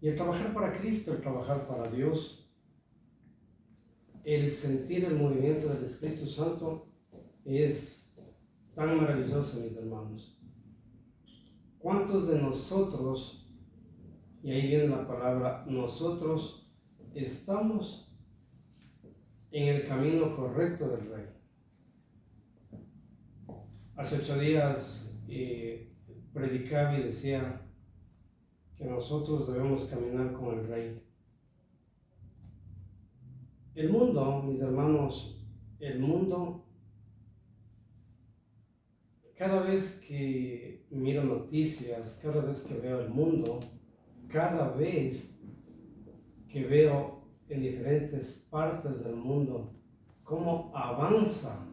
Y el trabajar para Cristo, el trabajar para Dios, el sentir el movimiento del Espíritu Santo es tan maravilloso, mis hermanos. ¿Cuántos de nosotros, y ahí viene la palabra nosotros, estamos en el camino correcto del Rey? Hace 8 días predicaba y decía que nosotros debemos caminar con el Rey. El mundo, mis hermanos, el mundo, cada vez que miro noticias, cada vez que veo el mundo, cada vez que veo en diferentes partes del mundo cómo avanza,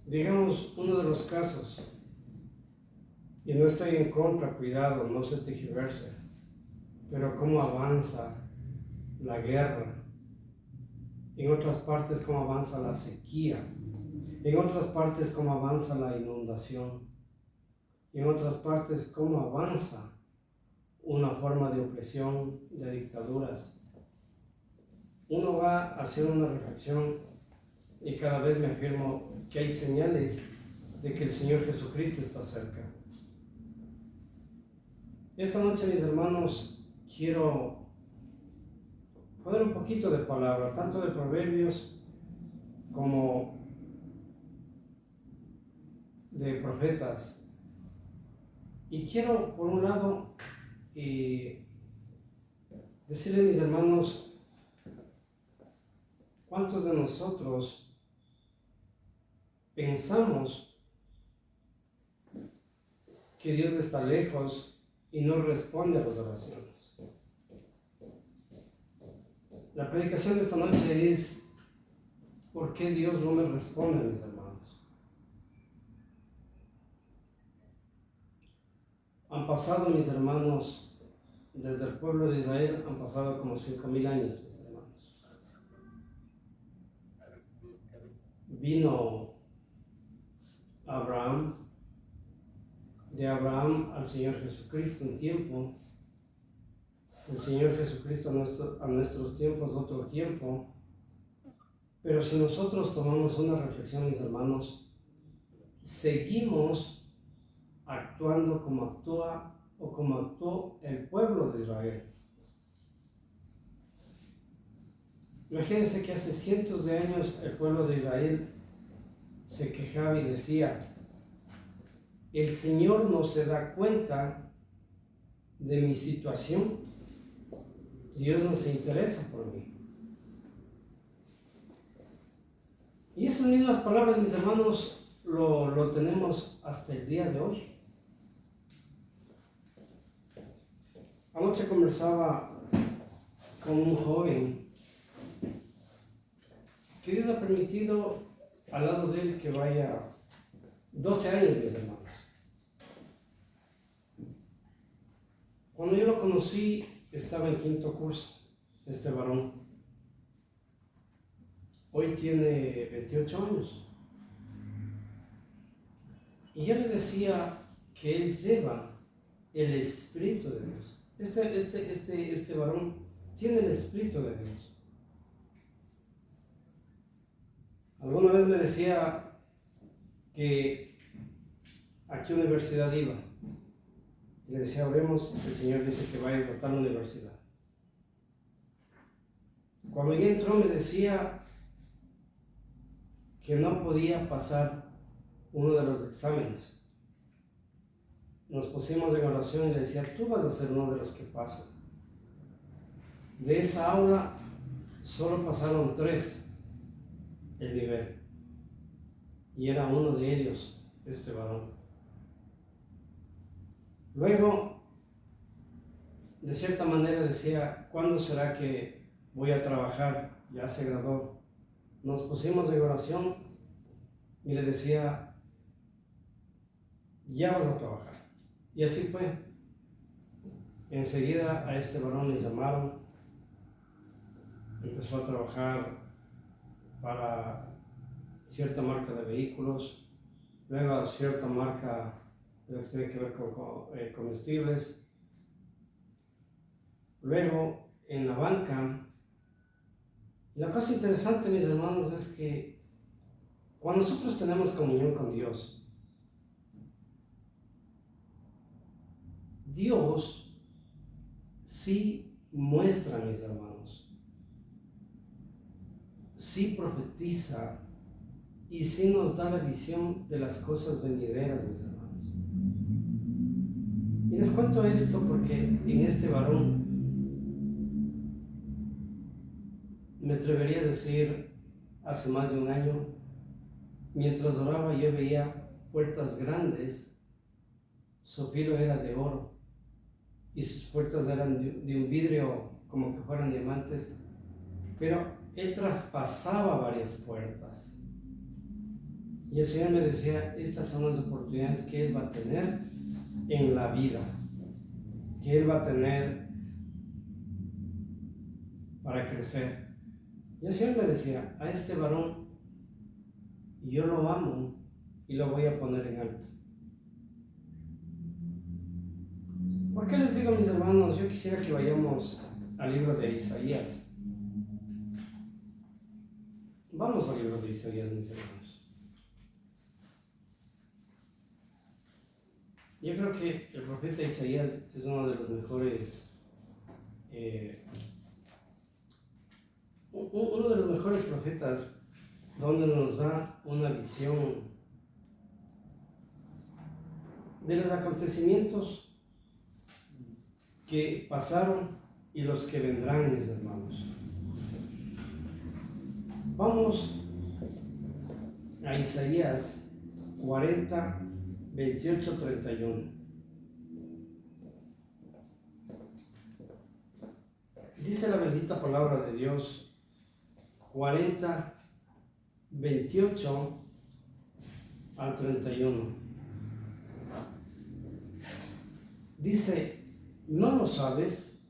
digamos, uno de los casos, y no estoy en contra, cuidado, no se tergiverse, pero cómo avanza la guerra, en otras partes cómo avanza la sequía, en otras partes cómo avanza la inundación, en otras partes cómo avanza una forma de opresión, de dictaduras. Uno va haciendo una reflexión y cada vez me afirmo que hay señales de que el Señor Jesucristo está cerca. Esta noche, mis hermanos, quiero poner un poquito de palabra, tanto de Proverbios como de profetas. Y quiero, por un lado, decirle a mis hermanos, ¿cuántos de nosotros pensamos que Dios está lejos y no responde a las oraciones? La predicación de esta noche es ¿por qué Dios no me responde, mis hermanos? Han pasado, mis hermanos, desde el pueblo de Israel, han pasado como 5,000 años, mis hermanos. Vino Abraham, de Abraham al Señor Jesucristo un tiempo, el Señor Jesucristo a nuestros tiempos otro tiempo. Pero si nosotros tomamos una reflexión, mis hermanos, seguimos actuando como actúa o como actuó el pueblo de Israel. Imagínense que hace cientos de años el pueblo de Israel se quejaba y decía: el Señor no se da cuenta de mi situación, Dios no se interesa por mí. Y esas mismas palabras, mis hermanos, lo tenemos hasta el día de hoy. Anoche conversaba con un joven que Dios ha permitido al lado de él que vaya 12 años, mis hermanos. Cuando yo lo conocí, estaba en 5º curso, este varón. Hoy tiene 28 años. Y yo le decía que él lleva el Espíritu de Dios. Este varón tiene el Espíritu de Dios. Alguna vez me decía que a qué universidad iba. Y le decía: oremos, el Señor dice que vayas a tal universidad. Cuando ya entró me decía que no podía pasar uno de los exámenes. Nos pusimos en oración y le decía: tú vas a ser uno de los que pasan. De esa aula solo pasaron 3 el nivel. Y era uno de ellos, este varón. Luego, de cierta manera decía: ¿cuándo será que voy a trabajar? Ya se graduó. Nos pusimos en oración y le decía: ya vas a trabajar. Y así fue. Enseguida a este varón le llamaron, empezó a trabajar para cierta marca de vehículos, luego a cierta marca de lo que tiene que ver con comestibles, luego en la banca. Y la cosa interesante, mis hermanos, es que cuando nosotros tenemos comunión con Dios, Dios sí muestra, mis hermanos, sí profetiza y sí nos da la visión de las cosas venideras, mis hermanos. Y les cuento esto porque en este varón me atrevería a decir, hace más de un año, mientras oraba yo veía puertas grandes, su filo era de oro y sus puertas eran de un vidrio como que fueran diamantes, pero él traspasaba varias puertas. Y el Señor me decía, estas son las oportunidades que Él va a tener en la vida, que Él va a tener para crecer. Y el Señor me decía, a este varón yo lo amo y lo voy a poner en alto. ¿Por qué les digo, mis hermanos? Yo quisiera que vayamos al libro de Isaías. Vamos al libro de Isaías, mis hermanos. Yo creo que el profeta Isaías es uno de los mejores, uno de los mejores profetas, donde nos da una visión de los acontecimientos que pasaron y los que vendrán, mis hermanos. Vamos a Isaías 40, 28, 31. Dice la bendita palabra de Dios, 40, 28 al 31. Dice, ¿no lo sabes?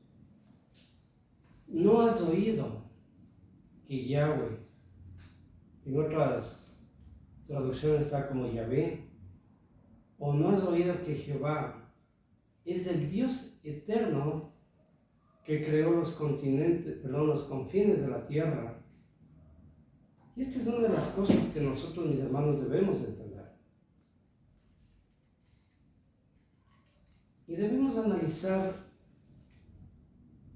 ¿No has oído que Yahweh, en otras traducciones está como Yahvé, o no has oído que Jehová es el Dios eterno que creó los confines de la tierra? Y esta es una de las cosas que nosotros, mis hermanos, debemos entender. Y debemos analizar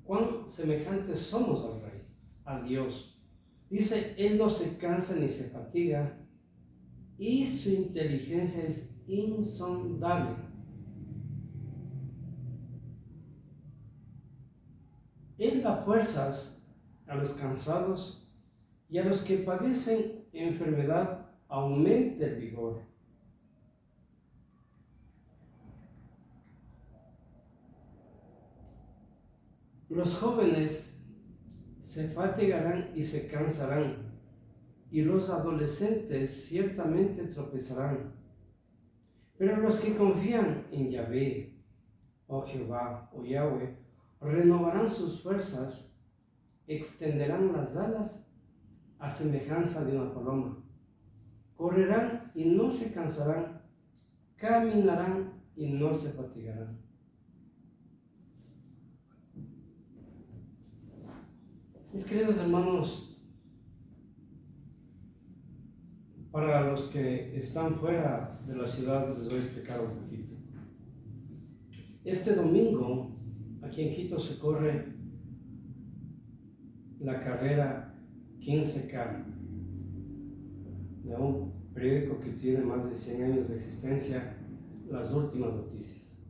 cuán semejantes somos al Rey, a Dios. Dice, Él no se cansa ni se fatiga, y su inteligencia es insondable. Él da fuerzas a los cansados y a los que padecen enfermedad aumenta el vigor. Los jóvenes se fatigarán y se cansarán, y los adolescentes ciertamente tropezarán. Pero los que confían en Yahvé, o Jehová, o Yahweh, renovarán sus fuerzas, extenderán las alas a semejanza de una paloma. Correrán y no se cansarán, caminarán y no se fatigarán. Mis queridos hermanos, para los que están fuera de la ciudad les voy a explicar un poquito. Este domingo, aquí en Quito se corre la carrera 15K de un periódico que tiene más de 100 años de existencia, Las Últimas Noticias.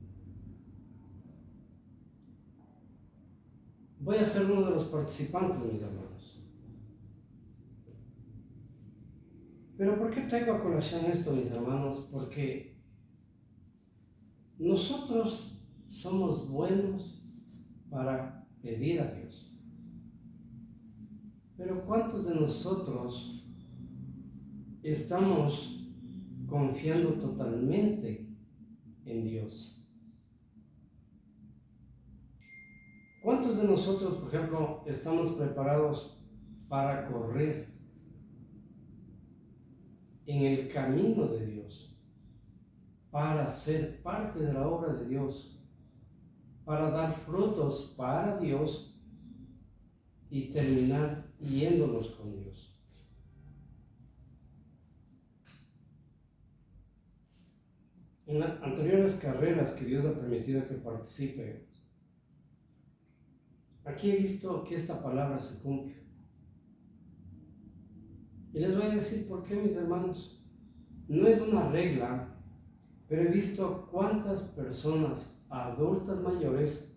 Voy a ser uno de los participantes, mis hermanos. Pero ¿por qué traigo a colación esto, mis hermanos? Porque nosotros somos buenos para pedir a Dios. Pero ¿cuántos de nosotros estamos confiando totalmente en Dios? ¿Cuántos de nosotros, por ejemplo, estamos preparados para correr en el camino de Dios, para ser parte de la obra de Dios? para dar frutos para Dios y terminar yéndonos con Dios. En las anteriores carreras que Dios ha permitido que participe, aquí he visto que esta palabra se cumple. Y les voy a decir por qué, mis hermanos. No es una regla, pero he visto cuántas personas adultas mayores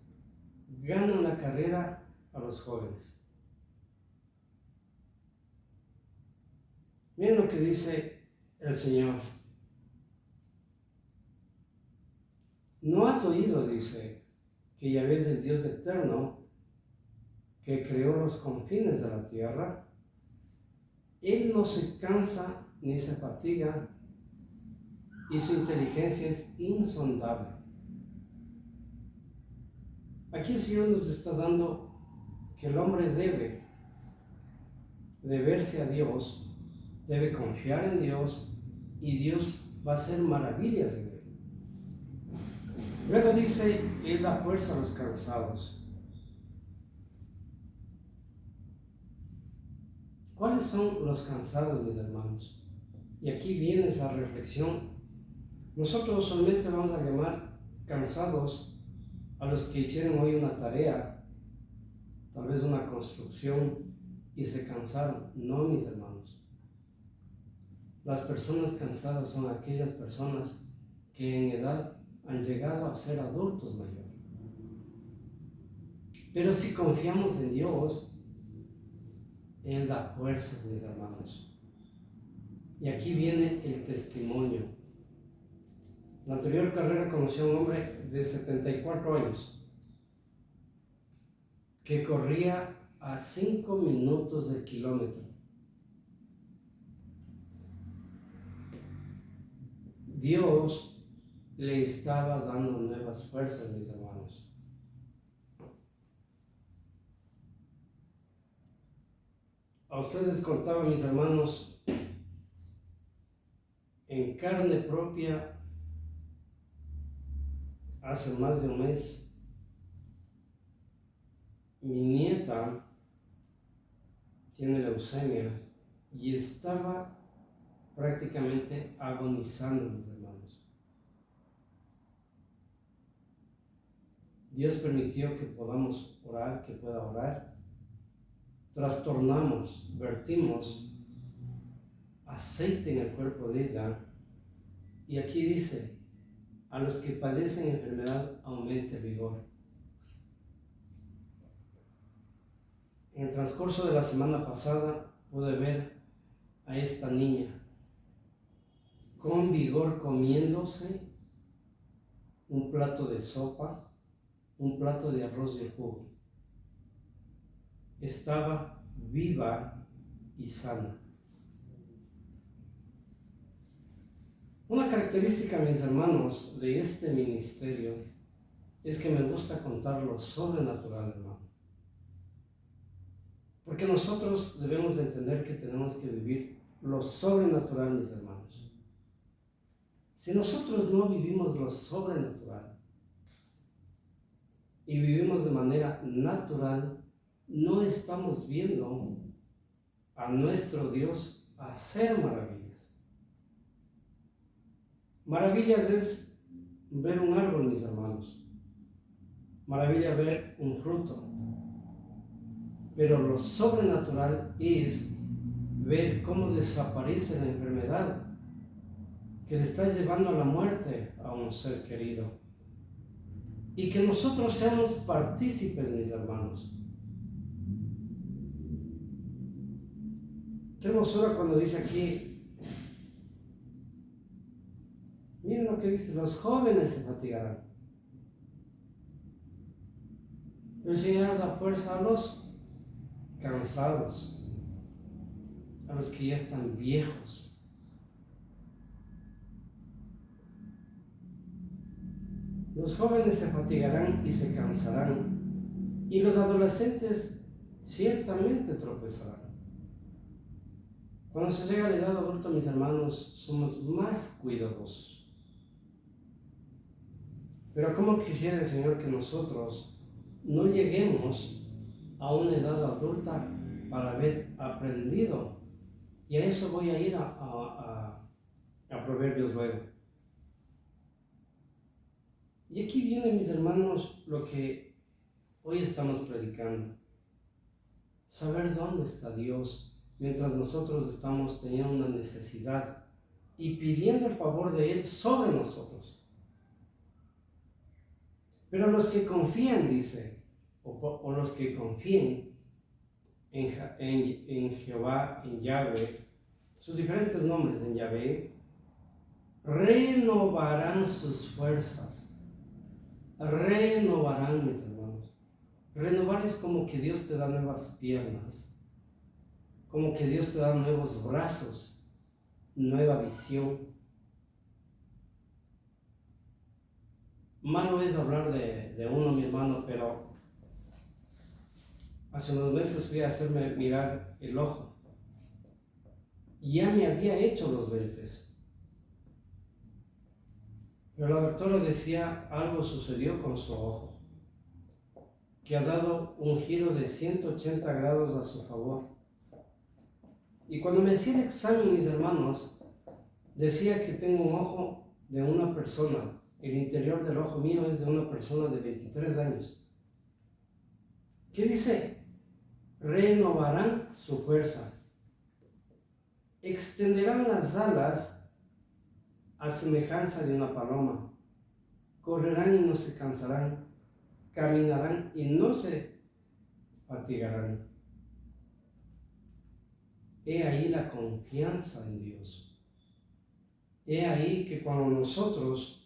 ganan la carrera a los jóvenes. Miren lo que dice el Señor. ¿No has oído, dice, que Yahvé es el Dios eterno que creó los confines de la tierra? Él no se cansa ni se fatiga y su inteligencia es insondable. Aquí el Señor nos está dando que el hombre debe verse a Dios, debe confiar en Dios y Dios va a hacer maravillas en él. Luego dice, Él da fuerza a los cansados. ¿Cuáles son los cansados, mis hermanos? Y aquí viene esa reflexión. Nosotros solamente vamos a llamar cansados a los que hicieron hoy una tarea, tal vez una construcción, y se cansaron. No, mis hermanos. Las personas cansadas son aquellas personas que en edad han llegado a ser adultos mayores. Pero si confiamos en Dios, Él da fuerzas, mis hermanos. Y aquí viene el testimonio. En la anterior carrera conocí a un hombre de 74 años que corría a 5 minutos del kilómetro. Dios le estaba dando nuevas fuerzas, mis hermanos. A ustedes les contaba, mis hermanos, en carne propia, hace más de un mes, mi nieta tiene leucemia y estaba prácticamente agonizando, mis hermanos. Dios permitió que podamos orar, que pueda orar. Trastornamos, vertimos aceite en el cuerpo de ella. Y aquí dice, a los que padecen enfermedad aumente el vigor. En el transcurso de la semana pasada pude ver a esta niña con vigor comiéndose un plato de sopa, un plato de arroz y jugo. Estaba viva y sana. Una característica, mis hermanos, de este ministerio es que me gusta contar lo sobrenatural, hermano. Porque nosotros debemos de entender que tenemos que vivir lo sobrenatural, mis hermanos. Si nosotros no vivimos lo sobrenatural y vivimos de manera natural, no estamos viendo a nuestro Dios hacer maravillas. Maravillas es ver un árbol, mis hermanos. Maravilla ver un fruto. Pero lo sobrenatural es ver cómo desaparece la enfermedad que le está llevando a la muerte a un ser querido. Y que nosotros seamos partícipes, mis hermanos. Qué hermosura cuando dice aquí, miren lo que dice, los jóvenes se fatigarán. El Señor da fuerza a los cansados, a los que ya están viejos. Los jóvenes se fatigarán y se cansarán, y los adolescentes ciertamente tropezarán. Cuando se llega a la edad adulta, mis hermanos, somos más cuidadosos. Pero ¿cómo quisiera el Señor que nosotros no lleguemos a una edad adulta para haber aprendido? Y a eso voy a ir a Proverbios luego. Y aquí viene, mis hermanos, lo que hoy estamos predicando. Saber dónde está Dios mientras nosotros estamos teniendo una necesidad y pidiendo el favor de Él sobre nosotros. Pero los que confían, dice, o los que confíen en Jehová, en Yahvé, sus diferentes nombres en Yahvé, renovarán sus fuerzas. Renovarán, mis hermanos. Renovar es como que Dios te da nuevas piernas, como que Dios te da nuevos brazos, nueva visión. Malo es hablar de uno, mi hermano, pero hace unos meses fui a hacerme mirar el ojo. Ya me había hecho los lentes. Pero la doctora decía, algo sucedió con su ojo, que ha dado un giro de 180 grados a su favor. Y cuando me hacía el examen, mis hermanos, decía que tengo un ojo de una persona. El interior del ojo mío es de una persona de 23 años. ¿Qué dice? Renovarán su fuerza. Extenderán las alas a semejanza de una paloma. Correrán y no se cansarán. Caminarán y no se fatigarán. He ahí la confianza en Dios. He ahí que cuando nosotros,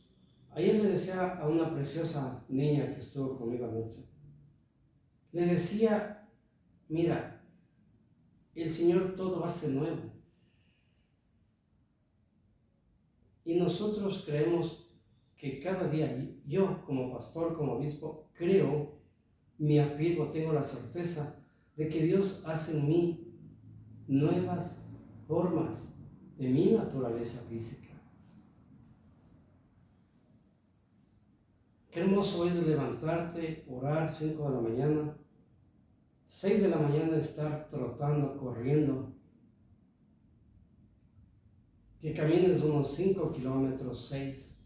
ayer le decía a una preciosa niña que estuvo conmigo anoche, le decía, mira, el Señor todo hace nuevo. Y nosotros creemos que cada día, yo como pastor, como obispo, creo, me apego, tengo la certeza de que Dios hace en mí nuevas formas de mi naturaleza física. Qué hermoso es levantarte, orar 5 de la mañana, 6 de la mañana estar trotando, corriendo, que camines unos 5 kilómetros, 6,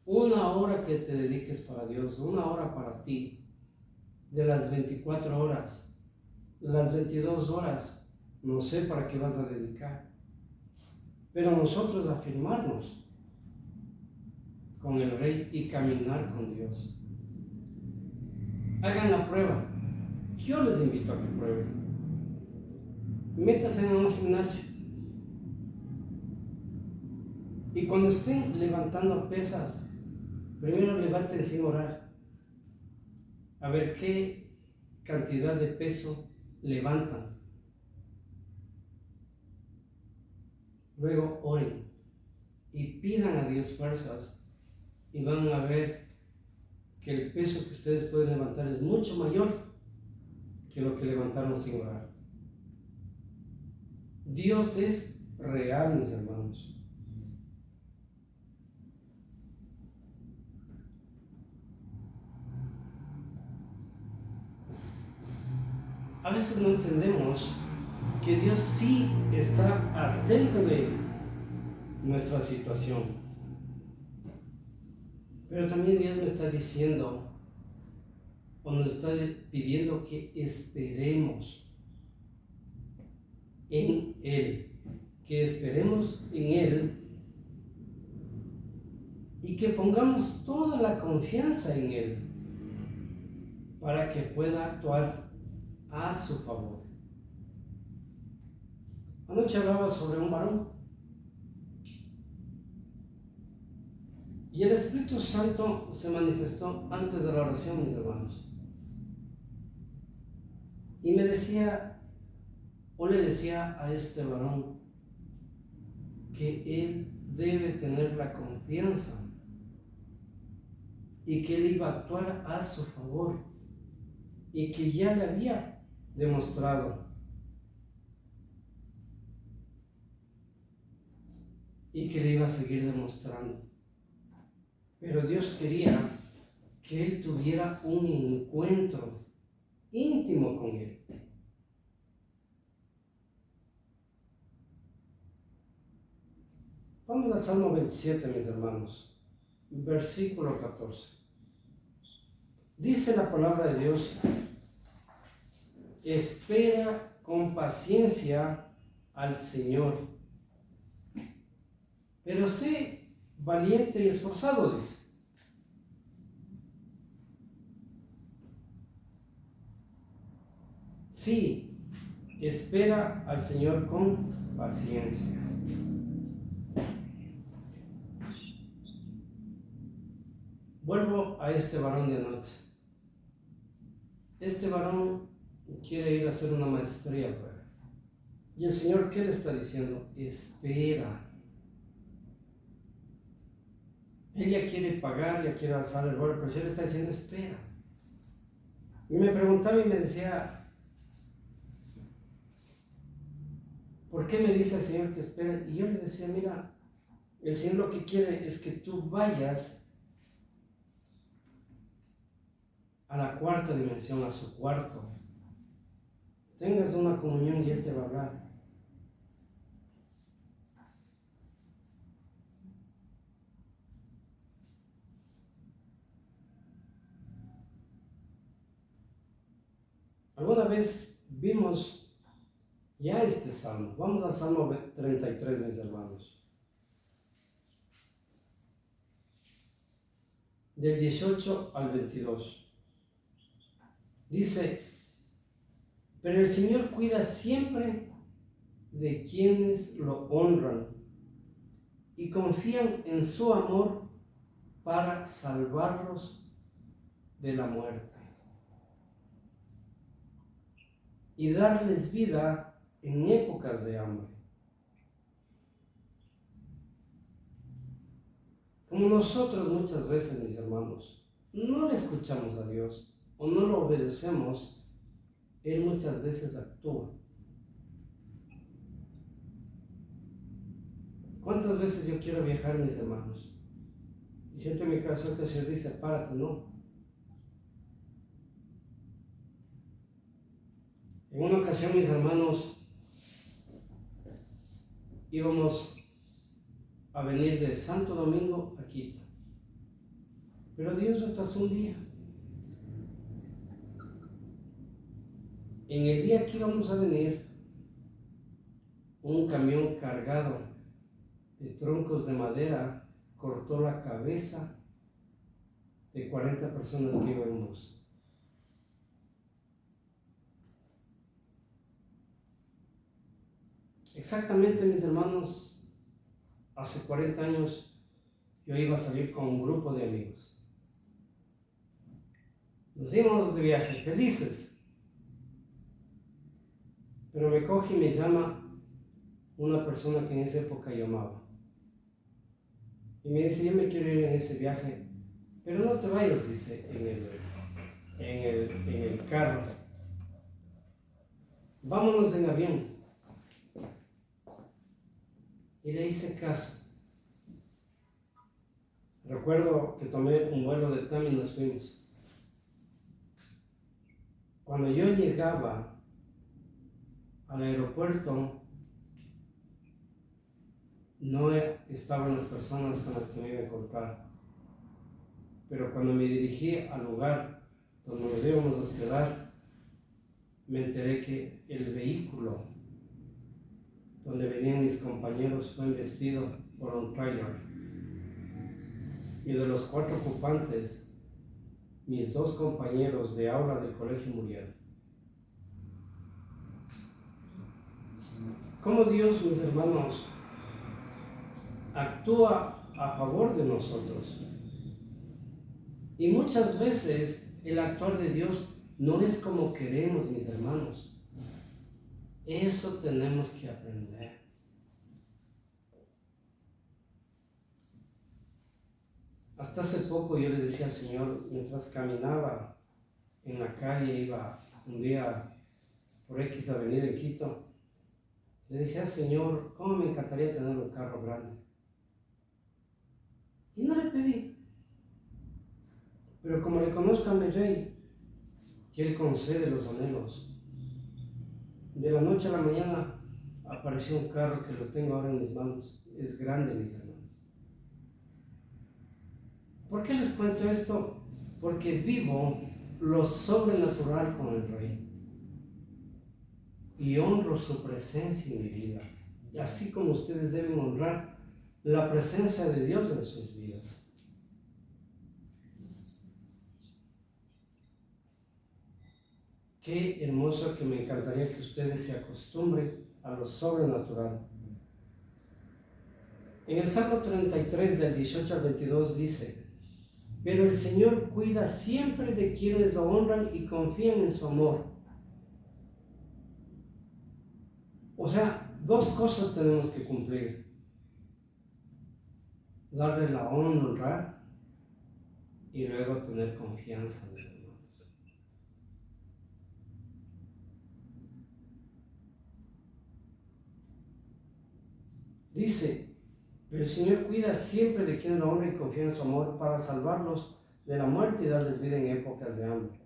una hora que te dediques para Dios, una hora para ti, de las 24 horas, las 22 horas, no sé para qué vas a dedicar, pero nosotros afirmarnos con el Rey y caminar con Dios. Hagan la prueba. Yo les invito a que prueben. Métanse en un gimnasio y cuando estén levantando pesas, primero levanten sin orar, a ver qué cantidad de peso levantan. Luego oren y pidan a Dios fuerzas y van a ver que el peso que ustedes pueden levantar es mucho mayor que lo que levantaron sin orar. Dios es real, mis hermanos. A veces no entendemos que Dios sí está atento de nuestra situación. Pero también Dios me está diciendo, o nos está pidiendo que esperemos en Él, que esperemos en Él y que pongamos toda la confianza en Él para que pueda actuar a su favor. Anoche hablaba sobre un varón y el Espíritu Santo se manifestó antes de la oración, mis hermanos, y me decía, o le decía a este varón que él debe tener la confianza y que él iba a actuar a su favor y que ya le había demostrado y que le iba a seguir demostrando. Pero Dios quería que él tuviera un encuentro íntimo con él. Vamos al Salmo 27, mis hermanos, versículo 14. Dice la palabra de Dios: espera con paciencia al Señor, pero sé valiente y esforzado, dice. Sí, espera al Señor con paciencia. Vuelvo a este varón de anoche. Este varón quiere ir a hacer una maestría, pues. Y el Señor, ¿qué le está diciendo? Espera. Ella quiere pagar, ya quiere alzar el vuelo, pero el Señor le está diciendo, espera. Y me preguntaba y me decía, ¿por qué me dice el Señor que espera? Y yo le decía, mira, el Señor lo que quiere es que tú vayas a la cuarta dimensión, a su cuarto. Tengas una comunión y Él te va a hablar. Alguna vez vimos ya este salmo. Vamos al Salmo 33, mis hermanos. Del 18 al 22. Dice, pero el Señor cuida siempre de quienes lo honran y confían en su amor para salvarlos de la muerte y darles vida en épocas de hambre. Como nosotros muchas veces, mis hermanos, no le escuchamos a Dios o no lo obedecemos, Él muchas veces actúa. ¿Cuántas veces yo quiero viajar, mis hermanos? Y siento en mi corazón que el Señor dice, párate, no. En una ocasión, mis hermanos, íbamos a venir de Santo Domingo a Quito. Pero Dios retrasó un día. En el día que íbamos a venir, un camión cargado de troncos de madera cortó la cabeza de 40 personas que iban en bus. Exactamente, mis hermanos, hace 40 años yo iba a salir con un grupo de amigos. Nos íbamos de viaje felices, pero me coge y me llama una persona que en esa época yo amaba. Y me dice, yo me quiero ir en ese viaje, pero no te vayas, dice, en el carro. Vámonos en avión. Y le hice caso. Recuerdo que tomé un vuelo de TAM y nos fuimos. Cuando yo llegaba al aeropuerto, no estaban las personas con las que me iba a encontrar. Pero cuando me dirigí al lugar donde nos íbamos a hospedar, me enteré que el vehículo donde venían mis compañeros fue embestido por un trailer. Y de los 4 ocupantes, mis 2 compañeros de aula del colegio murieron. ¿Cómo Dios, mis hermanos, actúa a favor de nosotros? Y muchas veces el actuar de Dios no es como queremos, mis hermanos. Eso tenemos que aprender. Hasta hace poco yo le decía al Señor, mientras caminaba en la calle, iba un día por X avenida en Quito, le decía, Señor, ¿cómo me encantaría tener un carro grande? Y no le pedí. Pero como le conozco a mi rey, que él concede los anhelos, de la noche a la mañana apareció un carro que lo tengo ahora en mis manos. Es grande, mis hermanos. ¿Por qué les cuento esto? Porque vivo lo sobrenatural con el rey y honro su presencia en mi vida, y así como ustedes deben honrar la presencia de Dios en sus vidas. Qué hermoso, que me encantaría que ustedes se acostumbren a lo sobrenatural. En el Salmo 33 del 18 al 22 dice: pero el Señor cuida siempre de quienes lo honran y confían en su amor. O sea, dos cosas tenemos que cumplir: darle la honra y luego tener confianza en él. Dice: pero el Señor cuida siempre de quienes lo honran y confían en su amor, para salvarlos de la muerte y darles vida en épocas de hambre.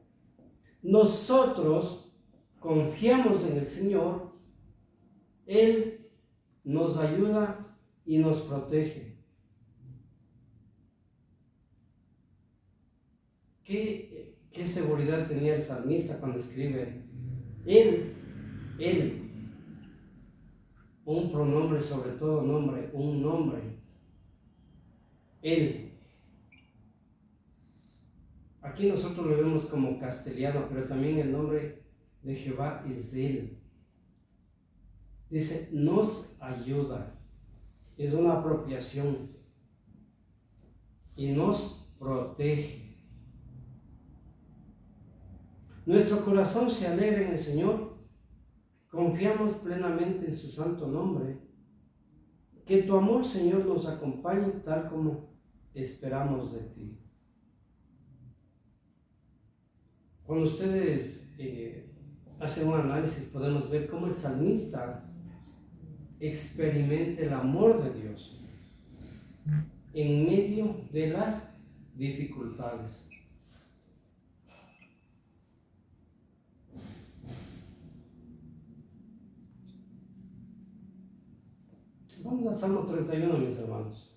Nosotros confiamos en el Señor, Él nos ayuda y nos protege. ¿Qué seguridad tenía el salmista cuando escribe Él, un pronombre sobre todo nombre, un nombre, Él? Aquí nosotros lo vemos como castellano, pero también el nombre de Jehová es Él. Dice, nos ayuda, es una apropiación, y nos protege. Nuestro corazón se alegra en el Señor, confiamos plenamente en su santo nombre. Que tu amor, Señor, nos acompañe tal como esperamos de ti. Cuando ustedes hacen un análisis, podemos ver cómo el salmista experimenta el amor de Dios en medio de las dificultades. Vamos al Salmo 31, mis hermanos.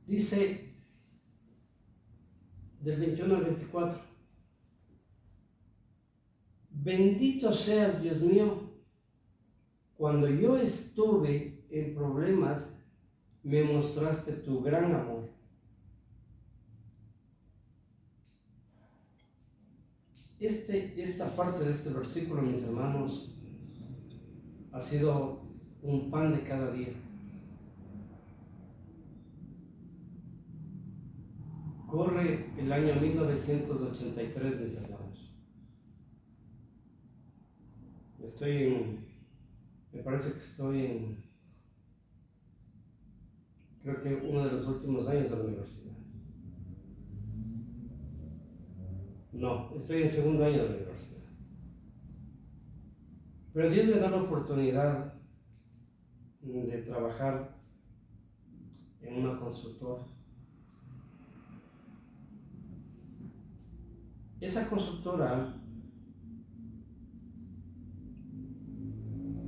Dice, del 21 al 24: bendito seas, Dios mío, cuando yo estuve en problemas, me mostraste tu gran amor. Esta parte de este versículo, mis hermanos, ha sido un pan de cada día. Corre el año 1983, mis hermanos. Me parece que estoy en, creo que uno de los últimos años de la universidad. No, estoy en segundo año de la universidad. Pero Dios me da la oportunidad de trabajar en una consultora. Esa consultora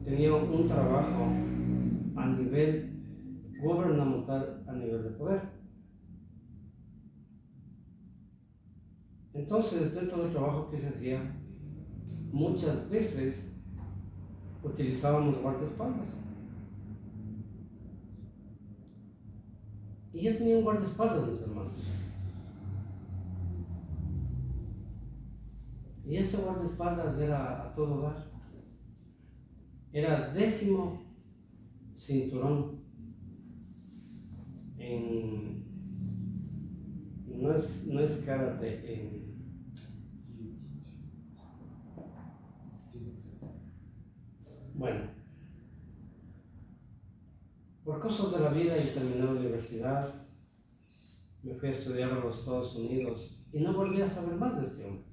tenía un trabajo a nivel gubernamental, a nivel de poder. Entonces, dentro del trabajo que se hacía, muchas veces utilizábamos guardaespaldas. Y yo tenía un guardaespaldas, mis hermanos. Y este guardaespaldas era a todo dar. Era 10º cinturón en, no es karate, bueno, por cosas de la vida yo terminé la universidad, me fui a estudiar a los Estados Unidos y no volví a saber más de este hombre.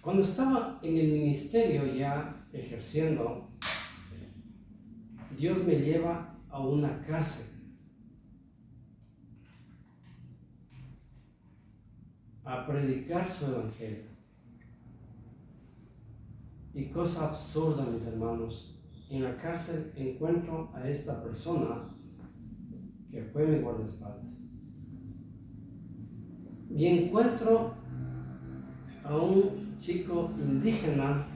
Cuando estaba en el ministerio ya ejerciendo, Dios me lleva a una cárcel. a predicar su evangelio. Y cosa absurda, mis hermanos, en la cárcel encuentro a esta persona que fue mi guardaespaldas. Y encuentro a un chico indígena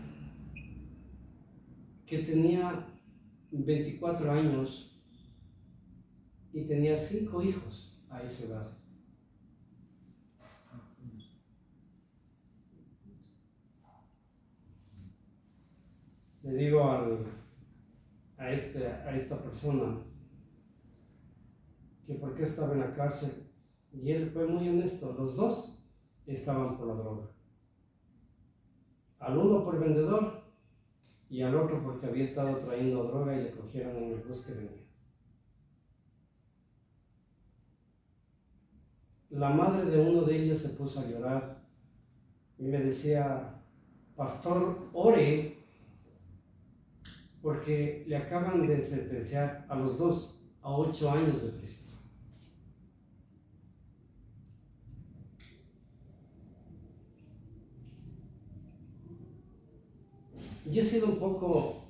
que tenía 24 años y tenía 5 hijos a esa edad. Le digo a esta persona que por qué estaba en la cárcel, y él fue muy honesto. Los dos estaban por la droga. Al uno por vendedor y al otro porque había estado trayendo droga y le cogieron en el bus que venía. La madre de uno de ellos se puso a llorar y me decía: pastor, ore, porque le acaban de sentenciar a los dos a 8 años de prisión. Yo he sido un poco,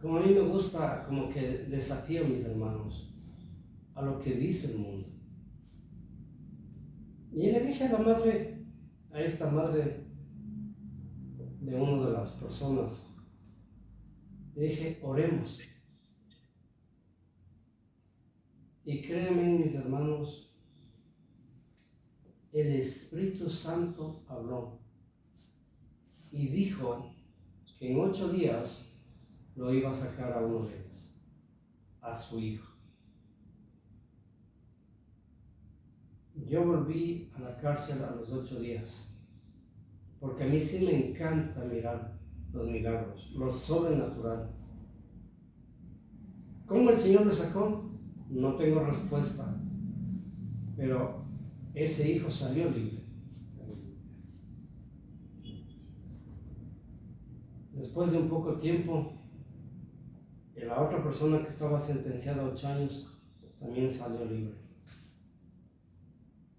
como a mí me gusta, como que desafío a mis hermanos a lo que dice el mundo. Y le dije a esta madre de una de las personas, le dije: oremos. Y créanme, mis hermanos, el Espíritu Santo habló y dijo que en 8 días lo iba a sacar a uno de ellos, a su hijo. Yo volví a la cárcel a los 8 días, porque a mí sí me encanta mirar los milagros, lo sobrenatural. ¿Cómo el Señor lo sacó? No tengo respuesta, pero ese hijo salió libre. Después de un poco tiempo, la otra persona que estaba sentenciada a 8 años también salió libre.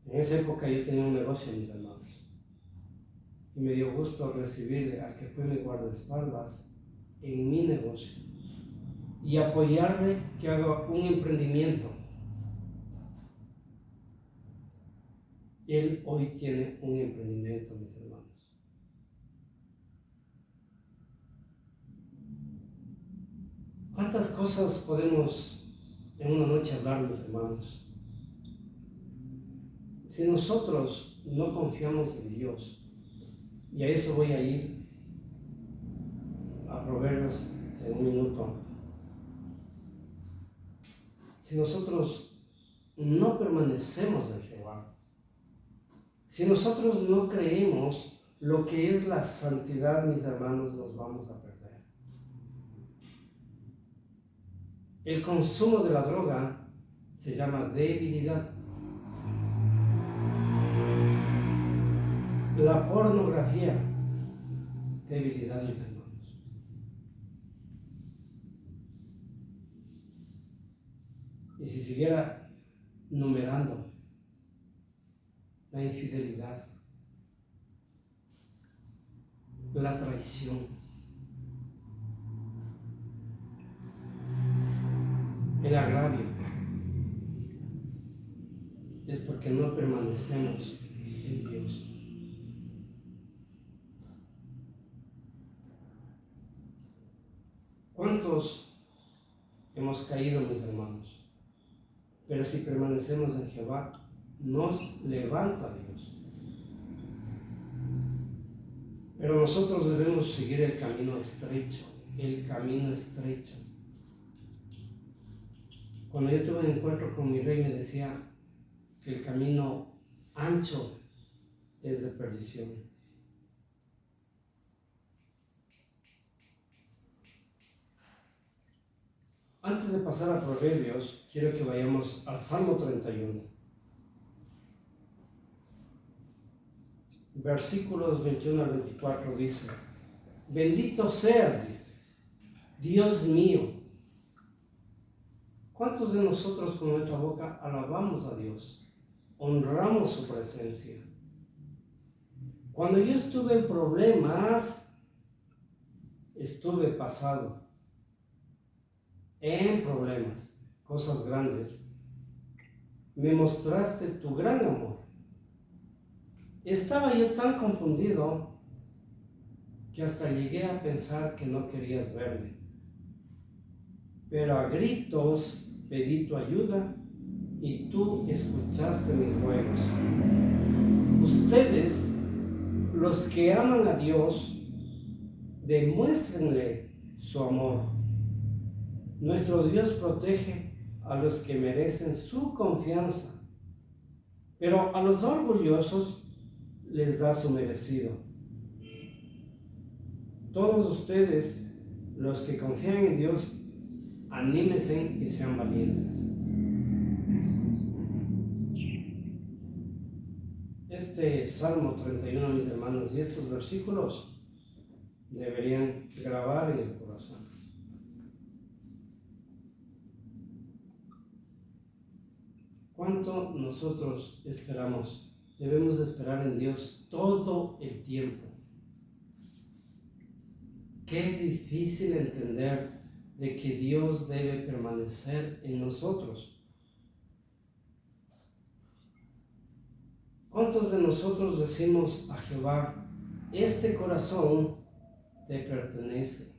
En esa época yo tenía un negocio, mis hermanos, y me dio gusto recibirle al que fue mi guardaespaldas en mi negocio y apoyarle que haga un emprendimiento. Él hoy tiene un emprendimiento, mis hermanos. ¿Cuántas cosas podemos en una noche hablar, mis hermanos? Si nosotros no confiamos en Dios, y a eso voy a ir a Proverbios en un minuto. Si nosotros no permanecemos en Jehová, si nosotros no creemos lo que es la santidad, mis hermanos, nos vamos a perder. El consumo de la droga se llama debilidad. La pornografía, debilidad, mis hermanos. Y si siguiera numerando, la infidelidad, la traición, el agravio, es porque no permanecemos en Dios. ¿Cuántos hemos caído, mis hermanos? Pero si permanecemos en Jehová, nos levanta Dios. Pero nosotros debemos seguir el camino estrecho, el camino estrecho. Cuando yo tuve un encuentro con mi rey, me decía que el camino ancho es de perdición. Antes de pasar a Proverbios, quiero que vayamos al Salmo 31. Versículos 21 al 24 dice: bendito seas, dice, Dios mío. ¿Cuántos de nosotros con nuestra boca alabamos a Dios? honramos su presencia. Cuando yo estuve en problemas, estuve pasado en problemas, cosas grandes, me mostraste tu gran amor. Estaba yo tan confundido que hasta llegué a pensar que no querías verme. Pero a gritos pedí tu ayuda y tú escuchaste mis ruegos. Ustedes, los que aman a Dios, demuéstrenle su amor. Nuestro Dios protege a los que merecen su confianza, pero a los orgullosos les da su merecido. Todos ustedes, los que confían en Dios, anímense y sean valientes. Este Salmo 31, mis hermanos, y estos versículos deberían grabar en el corazón. ¿Cuánto nosotros esperamos? Debemos de esperar en Dios todo el tiempo. Qué difícil entender de que Dios debe permanecer en nosotros. ¿Cuántos de nosotros decimos a Jehová, este corazón te pertenece,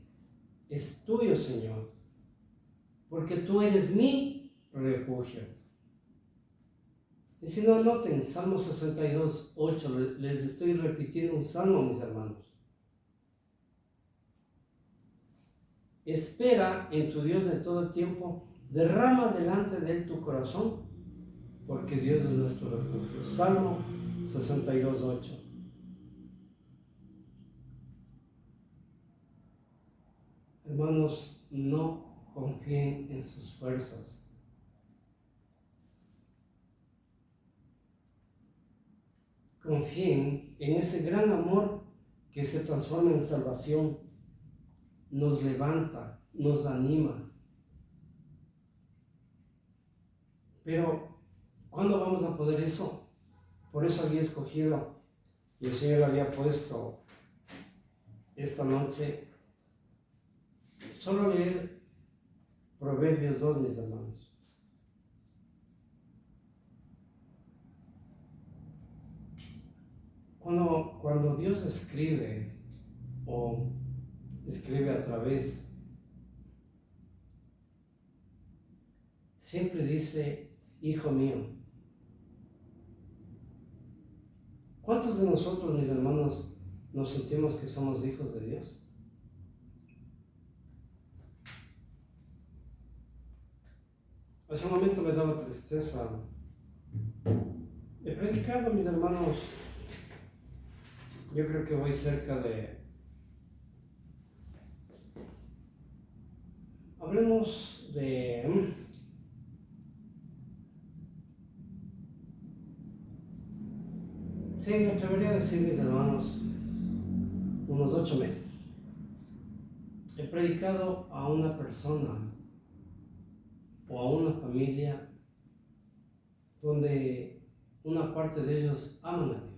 es tuyo, Señor, porque tú eres mi refugio? Y si no, noten, Salmo 62, 8, les estoy repitiendo un salmo, mis hermanos. Espera en tu Dios de todo tiempo, derrama delante de él tu corazón, porque Dios es nuestro refugio. Salmo 62, 8. Hermanos, no confíen en sus fuerzas. Confíen en ese gran amor que se transforma en salvación, nos levanta, nos anima. Pero, ¿cuándo vamos a poder eso? Por eso había escogido, y el Señor había puesto esta noche, solo leer Proverbios 2, mis hermanos. Cuando Dios escribe, o escribe a través, siempre dice, hijo mío. ¿Cuántos de nosotros, mis hermanos, nos sentimos que somos hijos de Dios? Hace un momento me daba tristeza. He predicado, mis hermanos, yo creo que voy cerca de... Hablemos de... Sí, me atrevería a decir, mis hermanos, unos 8 meses. He predicado a una persona o a una familia donde una parte de ellos aman a Dios.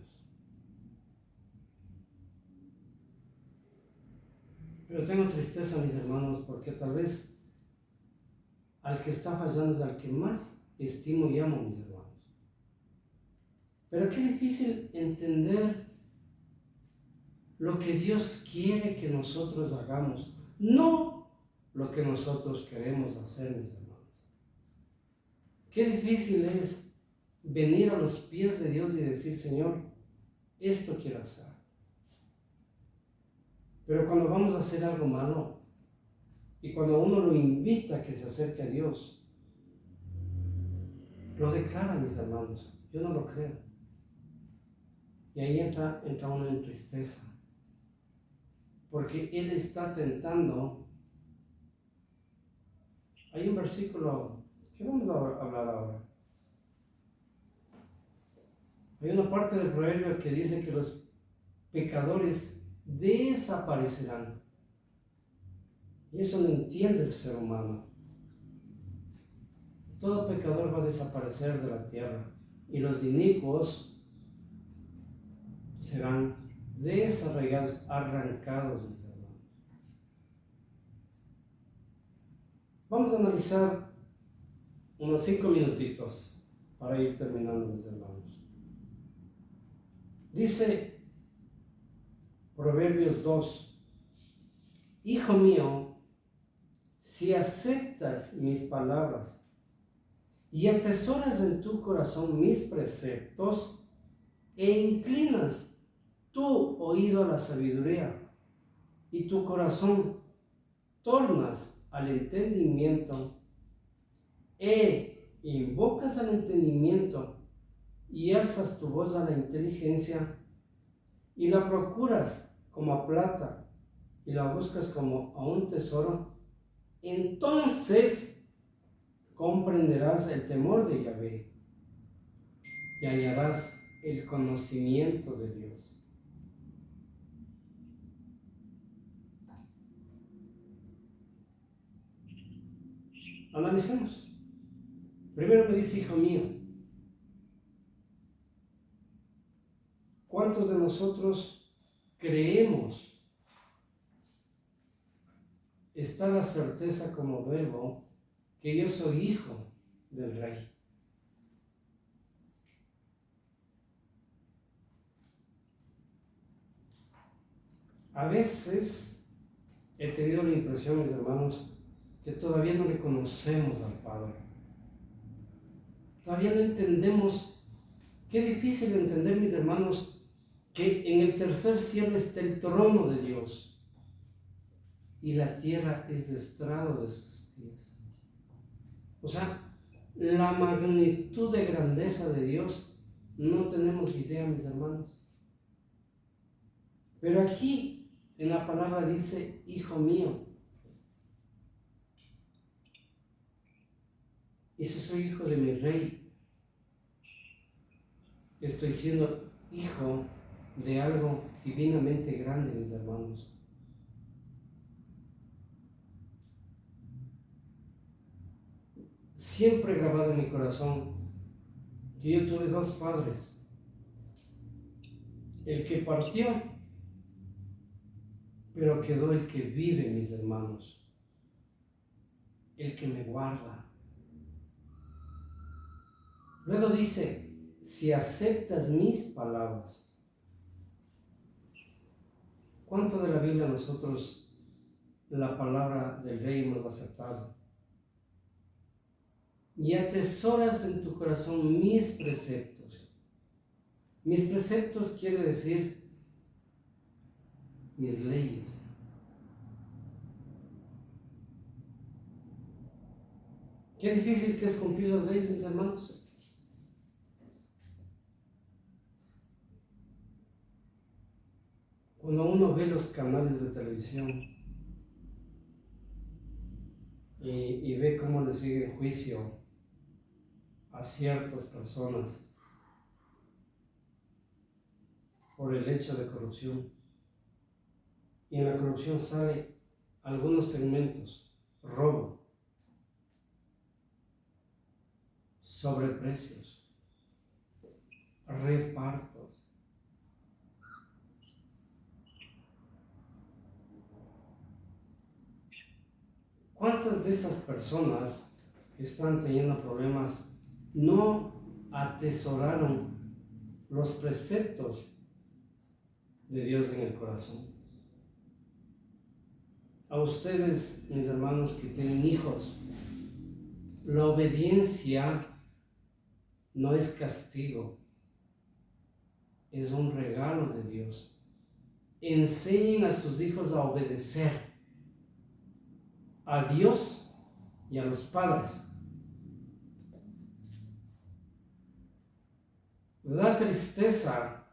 Pero tengo tristeza, mis hermanos, porque tal vez al que está fallando es al que más estimo y amo, mis hermanos. Pero qué difícil entender lo que Dios quiere que nosotros hagamos, no lo que nosotros queremos hacer, mis hermanos. Qué difícil es venir a los pies de Dios y decir, Señor, esto quiero hacer. Pero cuando vamos a hacer algo malo, y cuando uno lo invita a que se acerque a Dios, lo declara, mis hermanos, yo no lo creo. Y ahí entra uno en tristeza, porque Él está tentando. Hay un versículo que vamos a hablar ahora. Hay una parte del proverbio que dice que los pecadores desaparecerán. Y eso no entiende el ser humano. Todo pecador va a desaparecer de la tierra. y los inicuos serán desarraigados, arrancados, mis hermanos. Vamos a analizar unos 5 minutitos para ir terminando, mis hermanos. Dice Proverbios 2: Hijo mío, si aceptas mis palabras y atesoras en tu corazón mis preceptos, e inclinas tu oído a la sabiduría y tu corazón tornas al entendimiento, e invocas al entendimiento y alzas tu voz a la inteligencia, y la procuras como a plata y la buscas como a un tesoro, entonces comprenderás el temor de Yahvé y hallarás el conocimiento de Dios. Analicemos. Primero me dice, hijo mío, ¿cuántos de nosotros creemos? Está la certeza como verbo que yo soy hijo del Rey. A veces he tenido la impresión, mis hermanos, que todavía no le conocemos al Padre. Todavía no entendemos. Qué difícil entender, mis hermanos, que en el tercer cielo está el trono de Dios y la tierra es de estrado de sus pies. O sea, la magnitud de grandeza de Dios no tenemos idea, mis hermanos. Pero aquí en la palabra dice, hijo mío. Y si soy hijo de mi Rey, estoy siendo hijo de algo divinamente grande, mis hermanos. Siempre he grabado en mi corazón que yo tuve 2 padres. El que partió, pero quedó el que vive, mis hermanos. El que me guarda. Luego dice, si aceptas mis palabras. ¿Cuánto de la Biblia nosotros la palabra del Rey hemos aceptado? Y atesoras en tu corazón mis preceptos. Mis preceptos quiere decir mis leyes. Qué difícil que es cumplir las leyes, mis hermanos. Cuando uno ve los canales de televisión y ve cómo le sigue el juicio a ciertas personas por el hecho de corrupción, y en la corrupción sale algunos segmentos, robo, sobreprecios, repartos. ¿Cuántas de esas personas que están teniendo problemas no atesoraron los preceptos de Dios en el corazón? A ustedes, mis hermanos que tienen hijos, la obediencia no es castigo, es un regalo de Dios. Enseñen a sus hijos a obedecer a Dios y a los padres. Da tristeza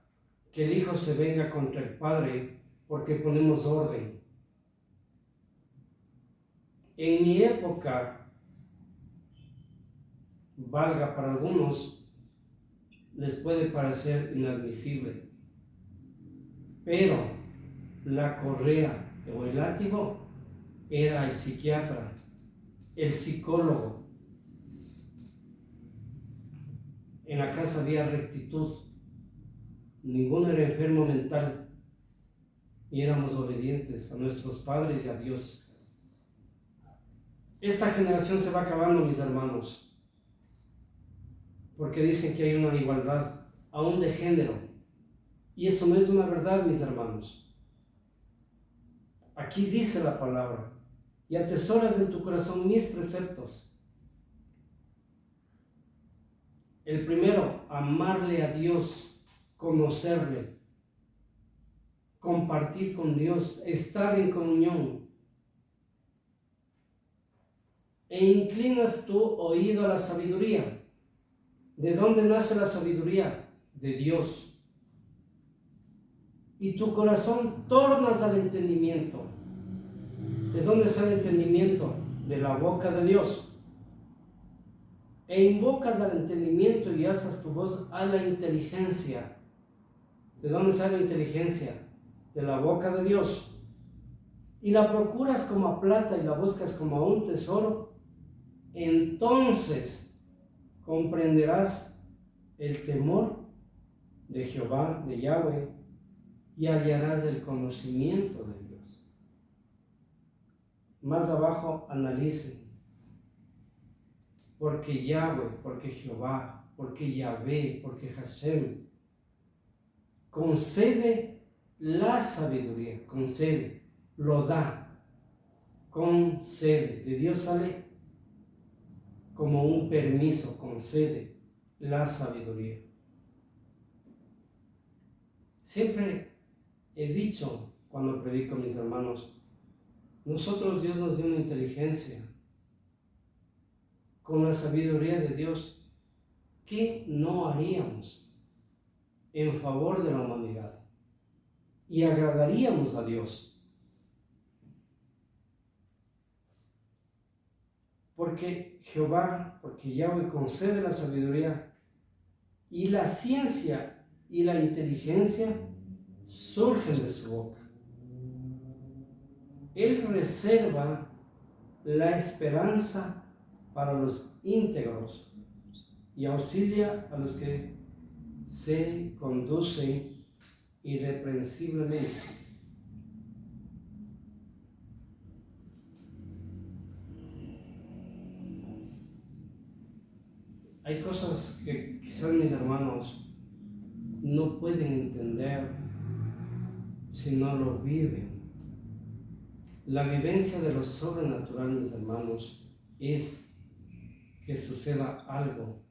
que el hijo se venga contra el padre porque ponemos orden. En mi época, valga para algunos, les puede parecer inadmisible, pero la correa o el látigo era el psiquiatra, el psicólogo. En la casa había rectitud. Ninguno era enfermo mental. Y éramos obedientes a nuestros padres y a Dios. Esta generación se va acabando, mis hermanos. Porque dicen que hay una igualdad, aún de género. Y eso no es una verdad, mis hermanos. Aquí dice la palabra: y atesoras en tu corazón mis preceptos. El primero, amarle a Dios, conocerle, compartir con Dios, estar en comunión. E inclinas tu oído a la sabiduría. ¿De dónde nace la sabiduría? De Dios. Y tu corazón tornas al entendimiento. ¿De dónde sale el entendimiento? De la boca de Dios. E invocas al entendimiento y alzas tu voz a la inteligencia. ¿De dónde sale la inteligencia? De la boca de Dios. Y la procuras como a plata y la buscas como a un tesoro. Entonces comprenderás el temor de Jehová, de Yahweh, y hallarás el conocimiento de Dios. Más abajo analice. Porque Yahweh, porque Jehová, porque Yahvé, porque Hashem concede la sabiduría, concede, lo da, concede. De Dios sale como un permiso, concede la sabiduría. Siempre he dicho cuando predico a mis hermanos, nosotros Dios nos dio una inteligencia. Con la sabiduría de Dios, ¿qué no haríamos en favor de la humanidad? Y agradaríamos a Dios. Porque Jehová, porque Yahweh concede la sabiduría, y la ciencia y la inteligencia surgen de su boca. Él reserva la esperanza para los íntegros y auxilia a los que se conducen irreprensiblemente. Hay cosas que quizás mis hermanos no pueden entender si no lo viven. La vivencia de lo sobrenatural, mis hermanos, es que suceda algo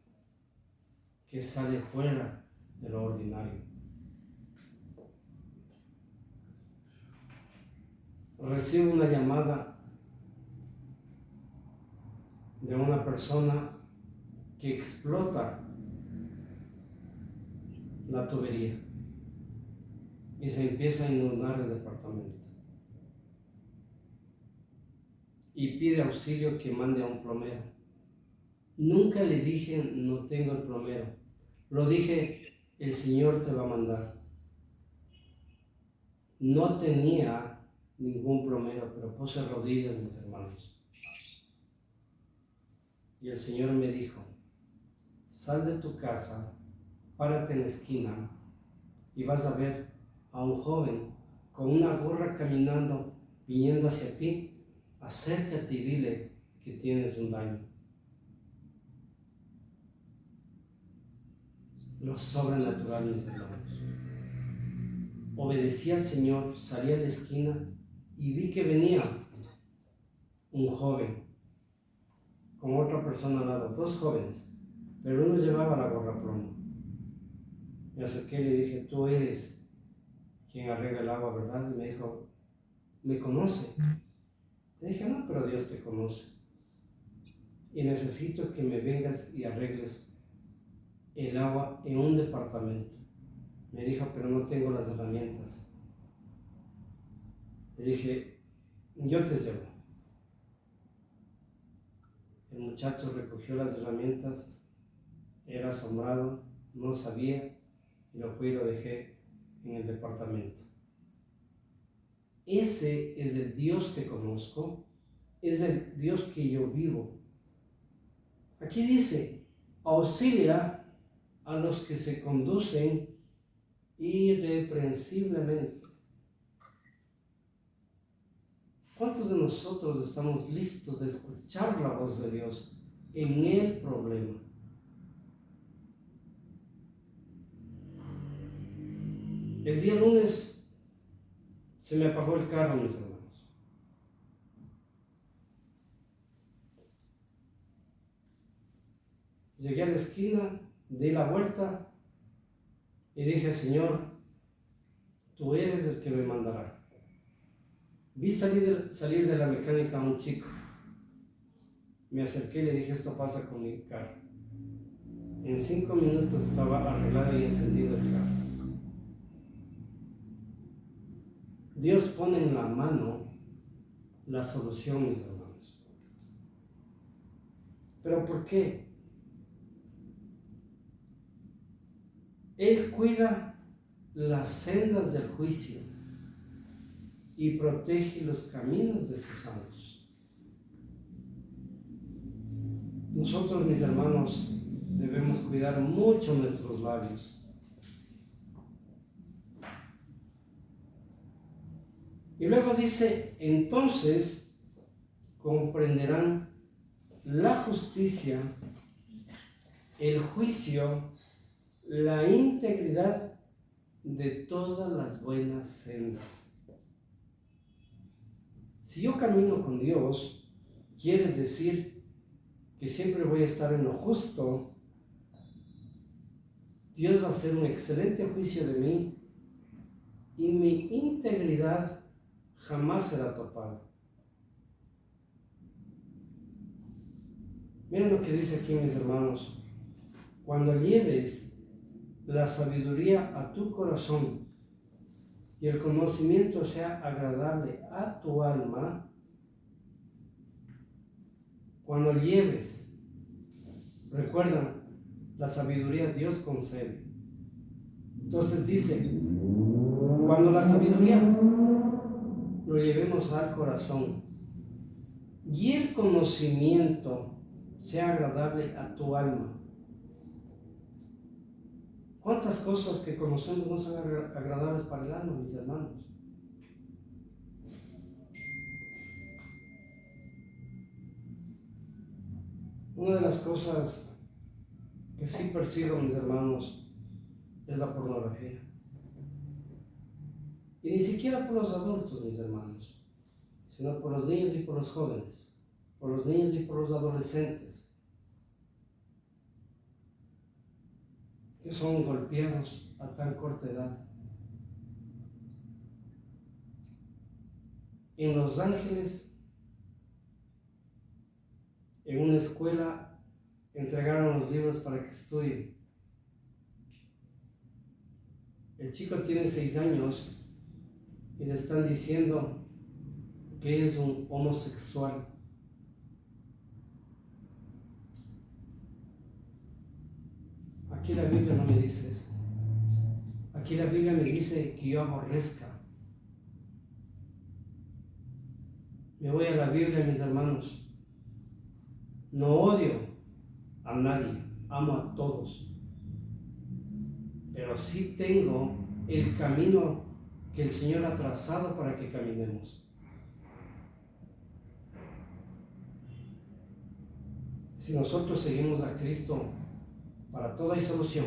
que sale fuera de lo ordinario. Recibo una llamada de una persona que explota la tubería y se empieza a inundar el departamento. Y pide auxilio, que mande a un plomero. Nunca le dije, no tengo el plomero. Lo dije, el Señor te va a mandar. No tenía ningún plomero, pero puse rodillas, mis hermanos. Y el Señor me dijo: sal de tu casa, párate en la esquina y vas a ver a un joven con una gorra caminando, viniendo hacia ti. Acércate y dile que tienes un daño. Lo sobrenatural, mis hermanos. Obedecí al Señor, salí a la esquina y vi que venía un joven con otra persona al lado, dos jóvenes, pero uno llevaba la gorra plomo. Me acerqué y le dije: tú eres quien arregla el agua, ¿verdad? Y me dijo: ¿me conoce? Le dije: no, pero Dios te conoce. Y necesito que me vengas y arregles el agua en un departamento. Me dijo: pero no tengo las herramientas. Le dije: yo te llevo. El muchacho recogió las herramientas, era asombrado, no sabía, y lo fui y lo dejé en el departamento. Ese es el Dios que conozco, es el Dios que yo vivo. Aquí dice: auxilia a los que se conducen irreprensiblemente. ¿Cuántos de nosotros estamos listos de escuchar la voz de Dios en el problema? El día lunes se me apagó el carro, mis hermanos. Llegué a la esquina, di la vuelta y dije, Señor, tú eres el que me mandará. Vi salir de la mecánica a un chico. Me acerqué y le dije, esto pasa con mi carro. En 5 minutos estaba arreglado y encendido el carro. Dios pone en la mano la solución, mis hermanos. ¿Pero por qué? Él cuida las sendas del juicio y protege los caminos de sus santos. Nosotros, mis hermanos, debemos cuidar mucho nuestros labios. Y luego dice, entonces comprenderán la justicia, el juicio, la integridad de todas las buenas sendas. Si yo camino con Dios, quiere decir que siempre voy a estar en lo justo. Dios va a hacer un excelente juicio de mí y mi integridad jamás será topada. Miren lo que dice aquí, mis hermanos. Cuando lleves la sabiduría a tu corazón y el conocimiento sea agradable a tu alma, cuando lleves, recuerda, la sabiduría Dios concede. Entonces dice, cuando la sabiduría lo llevemos al corazón y el conocimiento sea agradable a tu alma. ¿Cuántas cosas que conocemos no son agradables para el alma, mis hermanos? Una de las cosas que sí persigo, mis hermanos, es la pornografía. Y ni siquiera por los adultos, mis hermanos, sino por los niños y por los jóvenes, por los niños y por los adolescentes, que son golpeados a tan corta edad. En Los Ángeles, en una escuela, entregaron los libros para que estudien. El chico tiene 6 años y le están diciendo que es un homosexual. Aquí la Biblia no me dice eso. Aquí la Biblia me dice que yo aborrezca. Me voy a la Biblia, mis hermanos. No odio a nadie, amo a todos. Pero sí tengo el camino que el Señor ha trazado para que caminemos. Si nosotros seguimos a Cristo, para todo hay solución.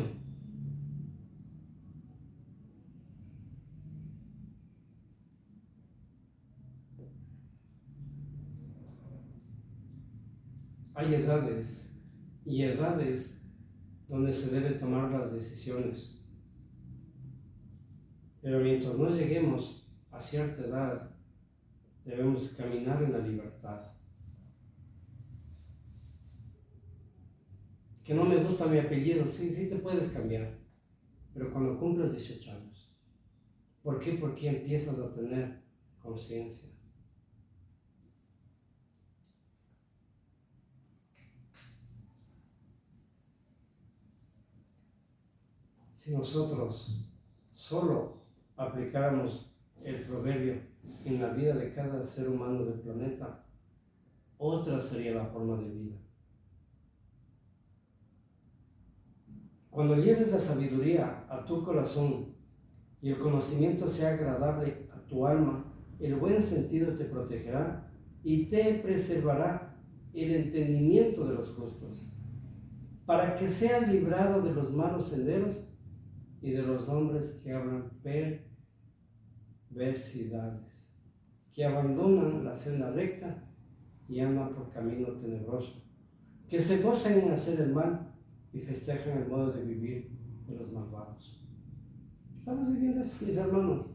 Hay edades y edades donde se debe tomar las decisiones. Pero mientras no lleguemos a cierta edad, debemos caminar en la libertad. Que no me gusta mi apellido, sí te puedes cambiar, pero cuando cumples 18 años. ¿Por qué? Porque empiezas a tener conciencia. Si nosotros solo aplicáramos el proverbio en la vida de cada ser humano del planeta, otra sería la forma de vida. Cuando lleves la sabiduría a tu corazón y el conocimiento sea agradable a tu alma, el buen sentido te protegerá y te preservará el entendimiento de los justos, para que seas librado de los malos senderos y de los hombres que hablan perversidades, que abandonan la senda recta y andan por camino tenebroso, que se gozan en hacer el mal y festejan el modo de vivir de los malvados. Estamos viviendo eso, mis hermanos.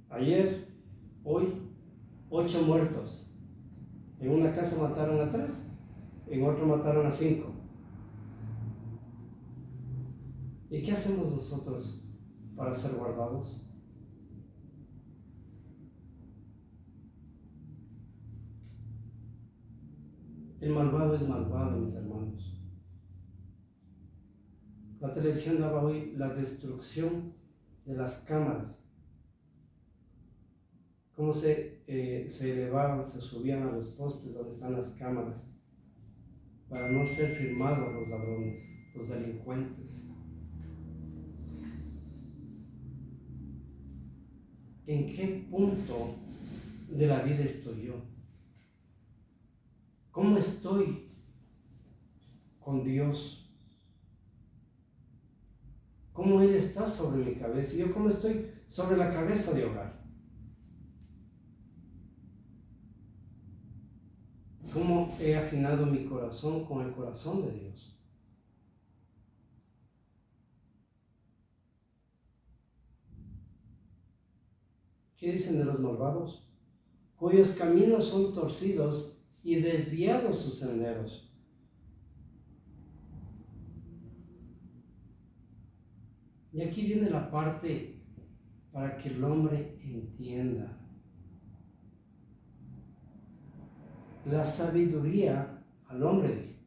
Ayer, hoy, 8 muertos. En una casa mataron a 3, en otra mataron a 5. ¿Y qué hacemos nosotros para ser guardados? El malvado es malvado, mis hermanos. La televisión daba hoy la destrucción de las cámaras. Cómo se elevaban, se subían a los postes donde están las cámaras para no ser filmados los ladrones, los delincuentes. ¿En qué punto de la vida estoy yo? ¿Cómo estoy con Dios? ¿Cómo Él está sobre mi cabeza? ¿Y yo cómo estoy sobre la cabeza de hogar? ¿Cómo he afinado mi corazón con el corazón de Dios? ¿Qué dicen de los malvados? Cuyos caminos son torcidos y desviados sus senderos. Y aquí viene la parte para que el hombre entienda. La sabiduría, al hombre dijo,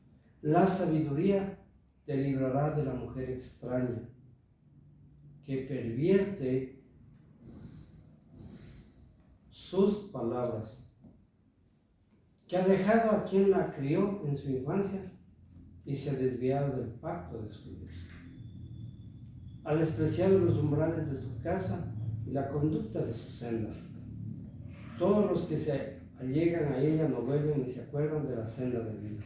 la sabiduría te librará de la mujer extraña que pervierte sus palabras, que ha dejado a quien la crió en su infancia y se ha desviado del pacto de su Dios. Ha despreciado los umbrales de su casa y la conducta de sus sendas. Todos los que se allegan a ella no vuelven ni se acuerdan de la senda de vida.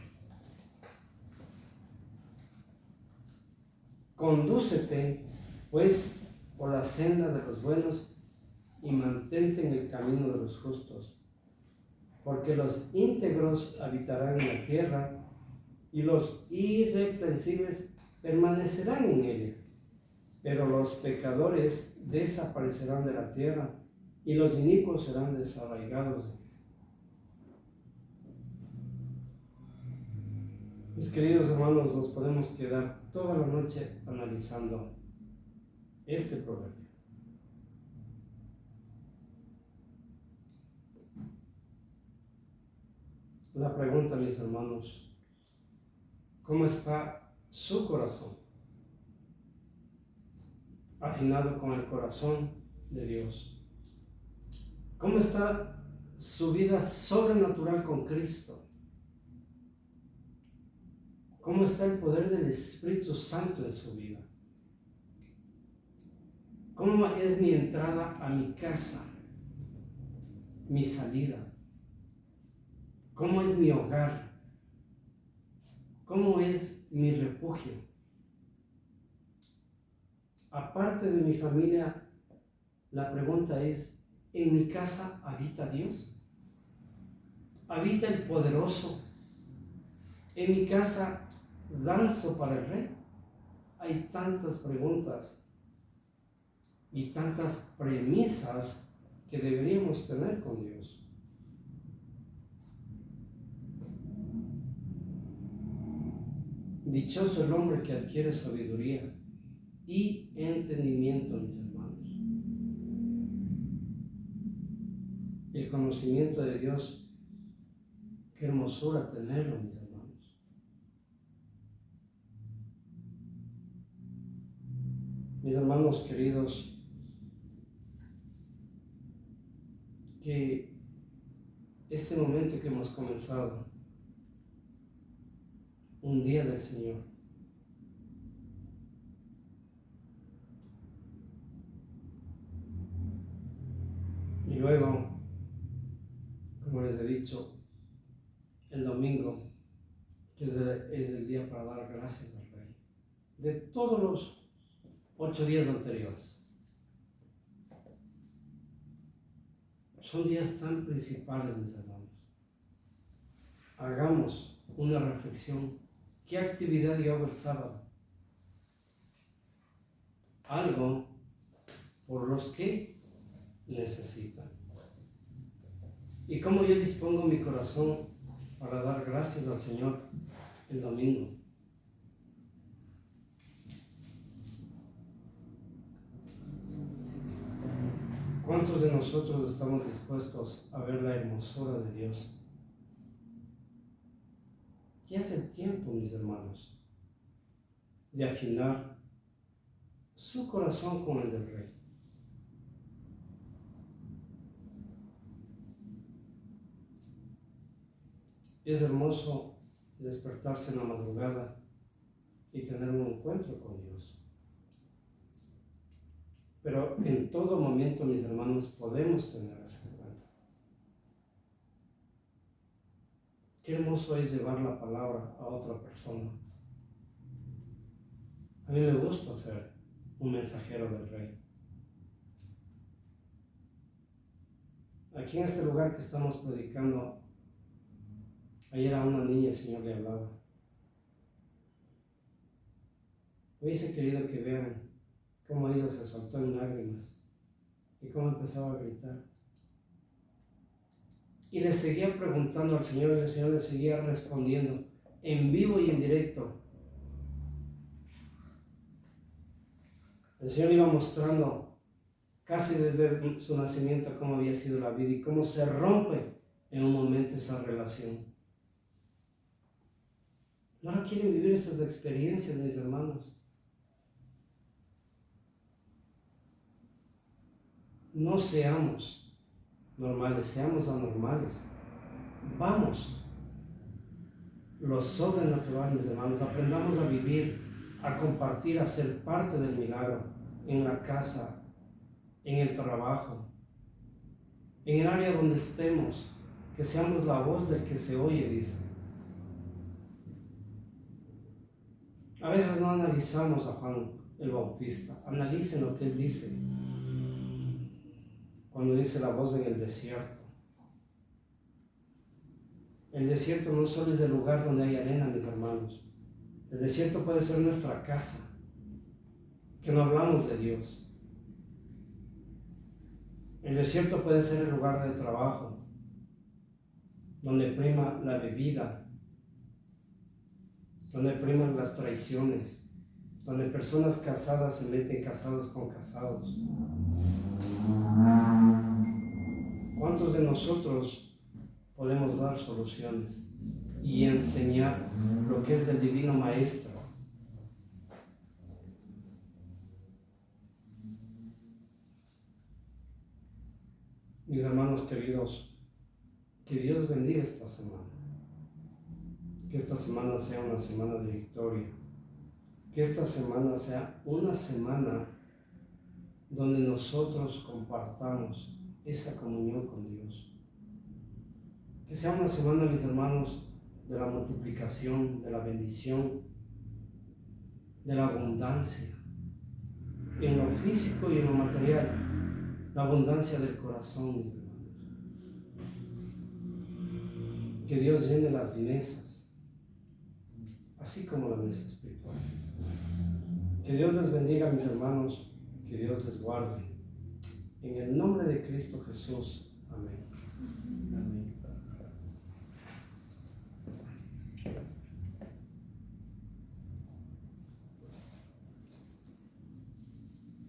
Condúcete, pues, por la senda de los buenos y mantente en el camino de los justos, porque los íntegros habitarán en la tierra y los irreprensibles permanecerán en ella, pero los pecadores desaparecerán de la tierra y los inicuos serán desarraigados. Mis queridos hermanos, nos podemos quedar toda la noche analizando este proverbio. La pregunta, mis hermanos, ¿cómo está su corazón? Afinado con el corazón de Dios. ¿Cómo está su vida sobrenatural con Cristo? ¿Cómo está el poder del Espíritu Santo en su vida? ¿Cómo es mi entrada a mi casa? Mi salida. ¿Cómo es mi hogar? ¿Cómo es mi refugio? Aparte de mi familia, la pregunta es, ¿en mi casa habita Dios? ¿Habita el poderoso? ¿En mi casa danzo para el Rey? Hay tantas preguntas y tantas premisas que deberíamos tener con Dios. Dichoso el hombre que adquiere sabiduría y entendimiento, mis hermanos. El conocimiento de Dios, qué hermosura tenerlo, mis hermanos. Mis hermanos queridos, que este momento que hemos comenzado un día del Señor. Y luego, como les he dicho, el domingo, que es el día para dar gracias al Rey, de todos los 8 días anteriores. Son días tan principales, mis hermanos. Hagamos una reflexión. ¿Qué actividad yo hago el sábado? Algo por los que necesitan. ¿Y cómo yo dispongo mi corazón para dar gracias al Señor el domingo? ¿Cuántos de nosotros estamos dispuestos a ver la hermosura de Dios? Ya es el tiempo, mis hermanos, de afinar su corazón con el del Rey. Es hermoso despertarse en la madrugada y tener un encuentro con Dios. Pero en todo momento, mis hermanos, podemos tener ese encuentro. Qué hermoso es llevar la palabra a otra persona. A mí me gusta ser un mensajero del Rey. Aquí en este lugar que estamos predicando, ayer a una niña el Señor le hablaba. Hubiese querido que vean cómo ella se soltó en lágrimas y cómo empezaba a gritar. Y le seguía preguntando al Señor y el Señor le seguía respondiendo en vivo y en directo. El Señor iba mostrando casi desde su nacimiento cómo había sido la vida y cómo se rompe en un momento esa relación. ¿No quieren vivir esas experiencias, mis hermanos? No seamos normales, seamos anormales. Vamos. Lo sobrenatural, mis hermanos, aprendamos a vivir, a compartir, a ser parte del milagro en la casa, en el trabajo, en el área donde estemos, que seamos la voz del que se oye, dice. A veces no analizamos a Juan el Bautista, analicen lo que él dice cuando dice la voz en el desierto. El desierto no solo es el lugar donde hay arena, mis hermanos. El desierto puede ser nuestra casa, que no hablamos de Dios. El desierto puede ser el lugar de trabajo, donde prima la bebida, donde priman las traiciones, donde personas casadas se meten casados con casados. ¿Cuántos de nosotros podemos dar soluciones y enseñar lo que es del Divino Maestro? Mis hermanos queridos, que Dios bendiga esta semana. Que esta semana sea una semana de victoria. Que esta semana sea una semana donde nosotros compartamos esa comunión con Dios. Que sea una semana, mis hermanos, de la multiplicación, de la bendición, de la abundancia, en lo físico y en lo material, la abundancia del corazón, mis hermanos. Que Dios llene las mesas, así como la mesa espiritual. Que Dios les bendiga, mis hermanos, que Dios les guarde. En el nombre de Cristo Jesús. Amén.